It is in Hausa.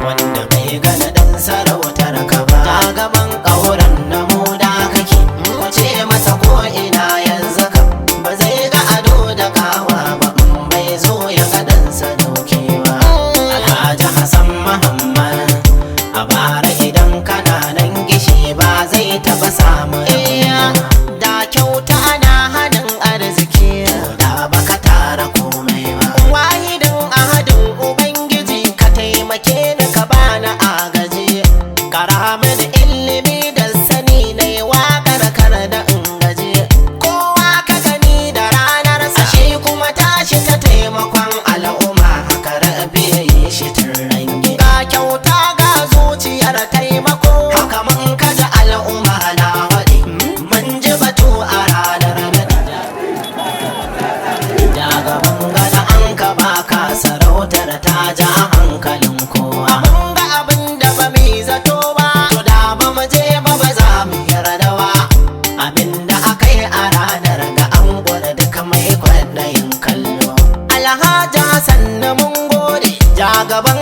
wanda bai gana dan sarautar ka ba ta gaban ƙauren namu da kake wuce masa ko ina yanzu ka ba zai ga ado da kawa ba bai zo ya ga dan sadaukewa. Alhaji Hassan Muhammad a bara idan kana nan gishi ba zai taba samu da kyauta na hannun arziki da baka tara komai ba. Wahidin ahadin ubangiji ka taimake ni ka bani agaji kara mini ilimi da sani na yi waƙar kar da in gaji. Kowa ka gani da ranar sa shi kuma tashi ta taimakon al'umma haka rabi ya yi shi turrangi ga kyauta ga zuciyar taimako haka mun kaji al'umma na waɗi mun ji batu a ranar nadi da gaban gada an ka baka sarautar ta ja hankalin kowa. Mun ga abin da ba mu yi zato ba to da ba mu je ba ba za mu yarda ba abin da aka yi a ranar ga an gwada duka mai kwaɗayin kallo. Alhaji Hassan mun gode ja gaban